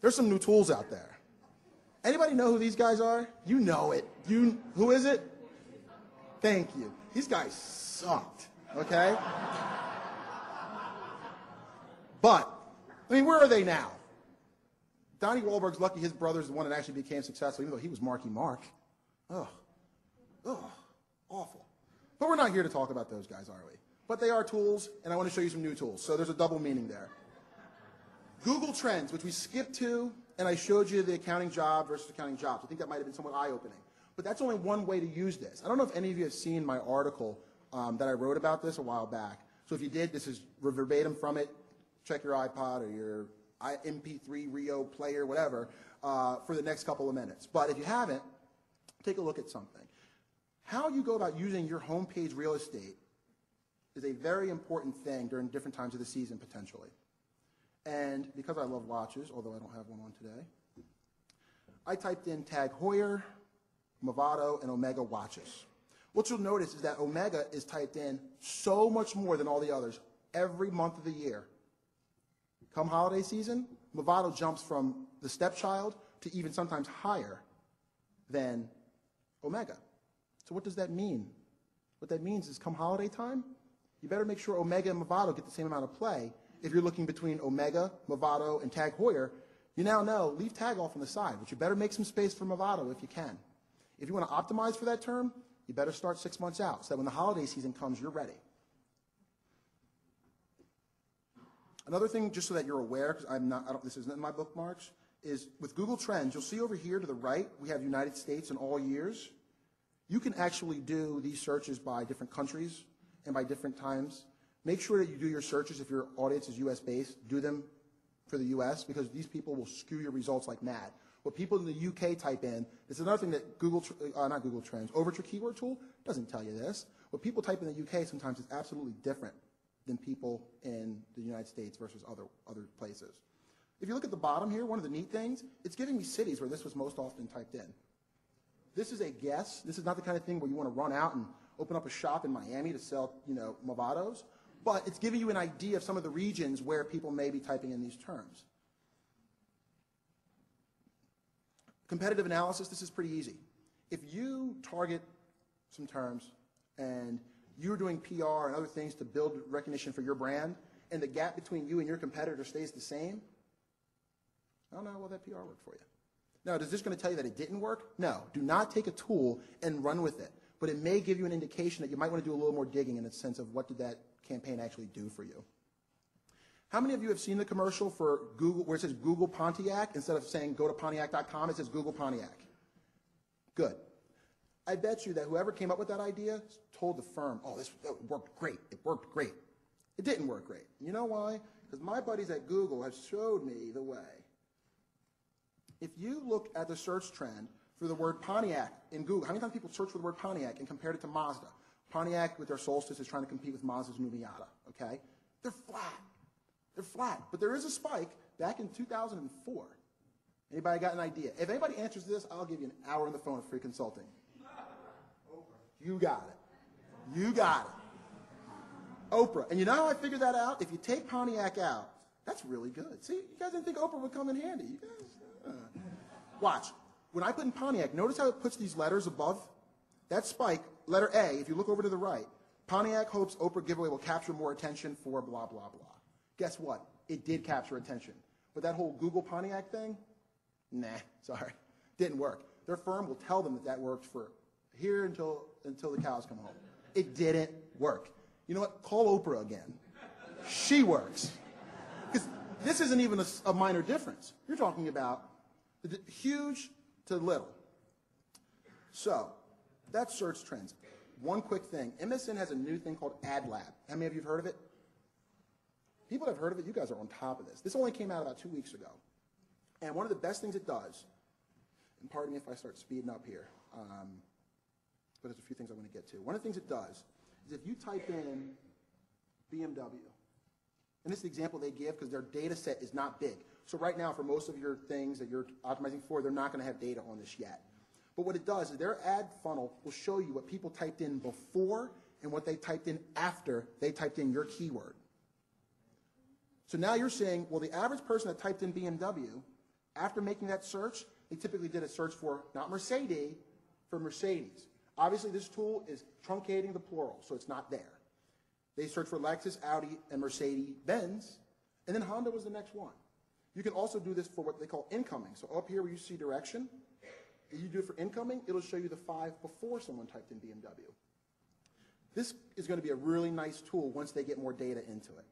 There's some new tools out there. Anybody know who these guys are? You know it. Who is it? Thank you. These guys sucked, okay? But, I mean, where are they now? Donnie Wahlberg's lucky his brother's the one that actually became successful, even though he was Marky Mark. Ugh, awful. But we're not here to talk about those guys, are we? But they are tools, and I want to show you some new tools. So there's a double meaning there. Google Trends, which we skipped to, and I showed you the accounting job versus accounting jobs. I think that might have been somewhat eye-opening. But that's only one way to use this. I don't know if any of you have seen my article that I wrote about this a while back. So if you did, this is verbatim from it. Check your iPod or your MP3 Rio player, whatever, for the next couple of minutes. But if you haven't, take a look at something. How you go about using your homepage real estate is a very important thing during different times of the season, potentially. And because I love watches, although I don't have one on today, I typed in Tag Heuer, Movado, and Omega watches. What you'll notice is that Omega is typed in so much more than all the others every month of the year. Come holiday season, Movado jumps from the stepchild to even sometimes higher than Omega. So what does that mean? What that means is come holiday time, you better make sure Omega and Movado get the same amount of play. If you're looking between Omega, Movado, and Tag Heuer, you now know, leave Tag off on the side, but you better make some space for Movado if you can. If you want to optimize for that term, you better start 6 months out so that when the holiday season comes, you're ready. Another thing, just so that you're aware, because this isn't in my bookmarks, is with Google Trends, you'll see over here to the right, we have United States and all years. You can actually do these searches by different countries and by different times. Make sure that you do your searches, if your audience is US-based, do them for the US, because these people will skew your results like mad. What people in the UK type in, this is another thing that not Google Trends, Overture keyword tool doesn't tell you this. What people type in the UK sometimes is absolutely different than people in the United States versus other places. If you look at the bottom here, one of the neat things, it's giving me cities where this was most often typed in. This is a guess. This is not the kind of thing where you want to run out and open up a shop in Miami to sell, Movados, but it's giving you an idea of some of the regions where people may be typing in these terms. Competitive analysis, this is pretty easy. If you target some terms and you're doing PR and other things to build recognition for your brand, and the gap between you and your competitor stays the same, I don't know how well that PR worked for you. Now, is this going to tell you that it didn't work? No. Do not take a tool and run with it. But it may give you an indication that you might want to do a little more digging in the sense of what did that campaign actually do for you. How many of you have seen the commercial for Google where it says Google Pontiac? Instead of saying go to Pontiac.com, it says Google Pontiac. Good. I bet you that whoever came up with that idea told the firm, oh, this worked great. It worked great. It didn't work great. You know why? Because my buddies at Google have showed me the way. If you look at the search trend for the word Pontiac in Google, how many times people search for the word Pontiac and compared it to Mazda? Pontiac with their Solstice is trying to compete with Mazda's new Miata, okay? They're flat. They're flat. But there is a spike back in 2004. Anybody got an idea? If anybody answers this, I'll give you an hour on the phone of free consulting. You got it. You got it. Oprah. And you know how I figured that out? If you take Pontiac out, that's really good. See, you guys didn't think Oprah would come in handy. You guys, watch. When I put in Pontiac, notice how it puts these letters above? That spike, letter A, if you look over to the right, Pontiac hopes Oprah giveaway will capture more attention for blah, blah, blah. Guess what? It did capture attention. But that whole Google Pontiac thing, nah, sorry, didn't work. Their firm will tell them that that worked for here until the cows come home. It didn't work. You know what? Call Oprah again. She works. Because this isn't even a minor difference. You're talking about huge to little. So that's search trends. One quick thing. MSN has a new thing called AdLab. How many of you have heard of it? People that have heard of it, you guys are on top of this. This only came out about 2 weeks ago. And one of the best things it does, and pardon me if I start speeding up here, but there's a few things I want to get to. One of the things it does is if you type in BMW, and this is the example they give because their data set is not big. So right now, for most of your things that you're optimizing for, they're not going to have data on this yet. But what it does is their ad funnel will show you what people typed in before and what they typed in after they typed in your keyword. So now you're saying, well, the average person that typed in BMW After making that search, they typically did a search for, not Mercedes, for Mercedes. Obviously, this tool is truncating the plural, so it's not there. They searched for Lexus, Audi, and Mercedes-Benz, and then Honda was the next one. You can also do this for what they call incoming. So up here where you see direction, if you do it for incoming, it'll show you the 5 before someone typed in BMW. This is going to be a really nice tool once they get more data into it.